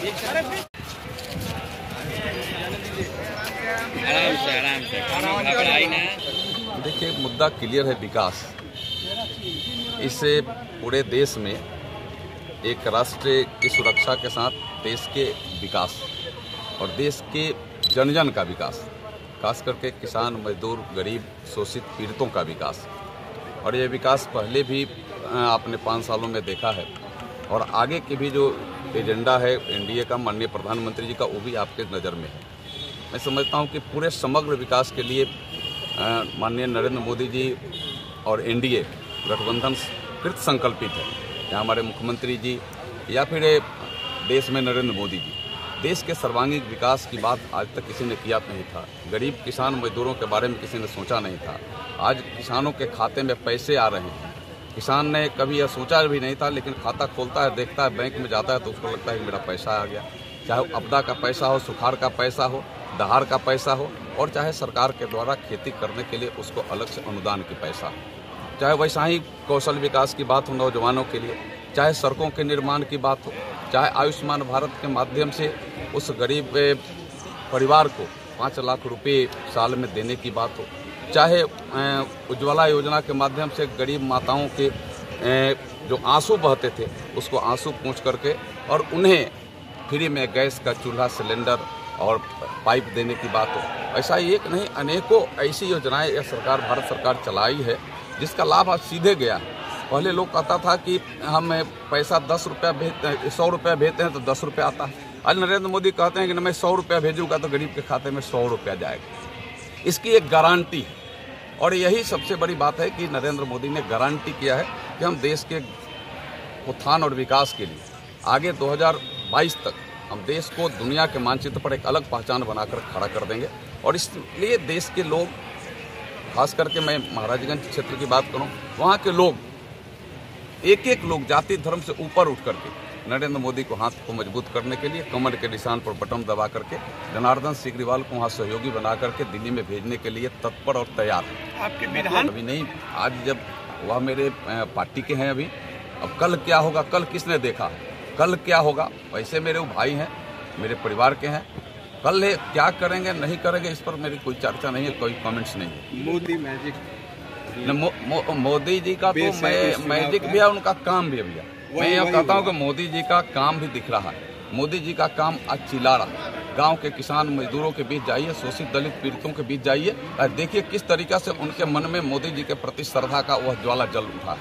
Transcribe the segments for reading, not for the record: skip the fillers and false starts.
आराम से घबराई ना। देखिए, मुद्दा क्लियर है, विकास। इससे पूरे देश में एक राष्ट्र की सुरक्षा के साथ देश के विकास और देश के जन जन का विकास, खास करके किसान, मजदूर, गरीब, शोषित, पीड़ितों का विकास। और ये विकास पहले भी आपने 5 सालों में देखा है और आगे के भी जो एजेंडा है एनडीए का, माननीय प्रधानमंत्री जी का, वो भी आपके नज़र में है। मैं समझता हूँ कि पूरे समग्र विकास के लिए माननीय नरेंद्र मोदी जी और एनडीए गठबंधन कृत संकल्पित है। यहाँ हमारे मुख्यमंत्री जी या फिर देश में नरेंद्र मोदी जी, देश के सर्वांगीण विकास की बात आज तक किसी ने किया नहीं था। गरीब किसान मजदूरों के बारे में किसी ने सोचा नहीं था। आज किसानों के खाते में पैसे आ रहे हैं। किसान ने कभी यह सोचा भी नहीं था, लेकिन खाता खोलता है, देखता है, बैंक में जाता है तो उसको लगता है कि मेरा पैसा आ गया। चाहे आपदा का पैसा हो, सुखाड़ का पैसा हो, दहाड़ का पैसा हो, और चाहे सरकार के द्वारा खेती करने के लिए उसको अलग से अनुदान की पैसा हो, चाहे वैसा ही कौशल विकास की बात हो नौजवानों के लिए, चाहे सड़कों के निर्माण की बात हो, चाहे आयुष्मान भारत के माध्यम से उस गरीब परिवार को 5 लाख रुपए साल में देने की बात हो, चाहे उज्ज्वला योजना के माध्यम से गरीब माताओं के जो आंसू बहते थे उसको आंसू पोंछ करके और उन्हें फ्री में गैस का चूल्हा, सिलेंडर और पाइप देने की बात हो। ऐसा ही एक नहीं, अनेकों ऐसी योजनाएं यह सरकार, भारत सरकार चलाई है जिसका लाभ आज सीधे गया है। पहले लोग कहता था कि हम पैसा 10 रुपया भेजते हैं, 100 रुपया भेजते हैं तो 10 रुपया आता है। आज नरेंद्र मोदी कहते हैं कि मैं 100 रुपया भेजूंगा तो गरीब के खाते में 100 रुपया जाएगा। इसकी एक गारंटी है और यही सबसे बड़ी बात है कि नरेंद्र मोदी ने गारंटी किया है कि हम देश के उत्थान और विकास के लिए आगे 2022 तक हम देश को दुनिया के मानचित्र पर एक अलग पहचान बनाकर खड़ा कर देंगे। और इसलिए देश के लोग, खास करके मैं महाराजगंज क्षेत्र की बात करूं, वहां के लोग एक एक लोग जाति धर्म से ऊपर उठ करके नरेंद्र मोदी को हाथ को मजबूत करने के लिए कमर के निशान पर बटन दबा करके जनार्दन सिग्रीवाल को वहाँ सहयोगी बना करके दिल्ली में भेजने के लिए तत्पर और तैयार है। आपके विधान अभी नहीं, आज जब वह मेरे पार्टी के हैं अभी, अब कल क्या होगा, कल किसने देखा, कल क्या होगा। वैसे मेरे वो भाई हैं, मेरे परिवार के हैं, कल क्या करेंगे नहीं करेंगे इस पर मेरी कोई चर्चा नहीं है, कोई कमेंट्स नहीं है। मोदी मैजिक मोदी जी का तो मैजिक भी है, उनका काम भी है भैया। मैं यह कहता हूँ कि मोदी जी का काम भी दिख रहा है। मोदी जी का काम आज चिल्ला रहा है। गांव के किसान मजदूरों के बीच जाइए, शोषित दलित पीड़ितों के बीच जाइए और देखिए किस तरीका से उनके मन में मोदी जी के प्रति श्रद्धा का वह ज्वाला जल उठा है।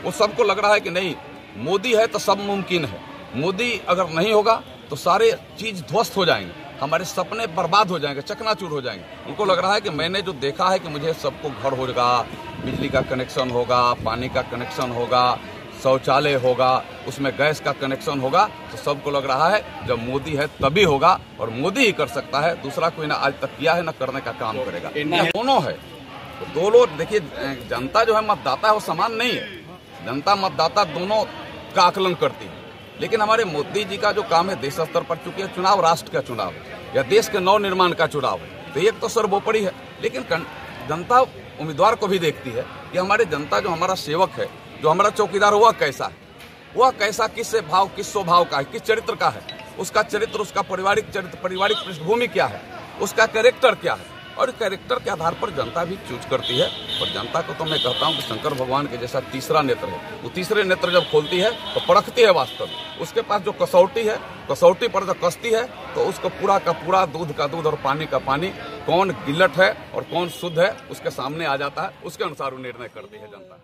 वो सबको लग रहा है कि नहीं, मोदी है तो सब मुमकिन है। मोदी अगर नहीं होगा तो सारे चीज ध्वस्त हो जाएंगे, हमारे सपने बर्बाद हो जाएंगे, चकनाचूर हो जाएंगे। उनको लग रहा है कि मैंने जो देखा है कि मुझे सबको घर होगा, बिजली का कनेक्शन होगा, पानी का कनेक्शन होगा, शौचालय होगा, उसमें गैस का कनेक्शन होगा, तो सबको लग रहा है जब मोदी है तभी होगा और मोदी ही कर सकता है, दूसरा कोई ना आज तक किया है ना करने का काम करेगा। दोनों है तो दो लोग। देखिए, जनता जो है मतदाता है वो समान नहीं है। जनता मतदाता दोनों का आकलन करती है, लेकिन हमारे मोदी जी का जो काम है देश स्तर पर, चूंकि चुनाव राष्ट्र का चुनाव है या देश के नव निर्माण का चुनाव है, तो एक तो सर्वोपरि है। लेकिन जनता उम्मीदवार को भी देखती है कि हमारे जनता जो हमारा सेवक है, जो हमारा चौकीदार, वह कैसा है, वह कैसा, किस भाव, किस स्वभाव का है, किस चरित्र का है, उसका चरित्र, उसका पारिवारिक चरित्र, पारिवारिक पृष्ठभूमि क्या है, उसका कैरेक्टर क्या है, और कैरेक्टर के आधार पर जनता भी चूज करती है। और जनता को तो मैं कहता हूं कि शंकर भगवान के जैसा तीसरा नेत्र है, वो तीसरे नेत्र जब खोलती है तो परखती है वास्तव में। उसके पास जो कसौटी है, कसौटी पर जब कसती है तो उसको पूरा का पूरा, दूध का दूध और पानी का पानी, कौन गिल्लट है और कौन शुद्ध है उसके सामने आ जाता है। उसके अनुसार वो निर्णय करती है जनता।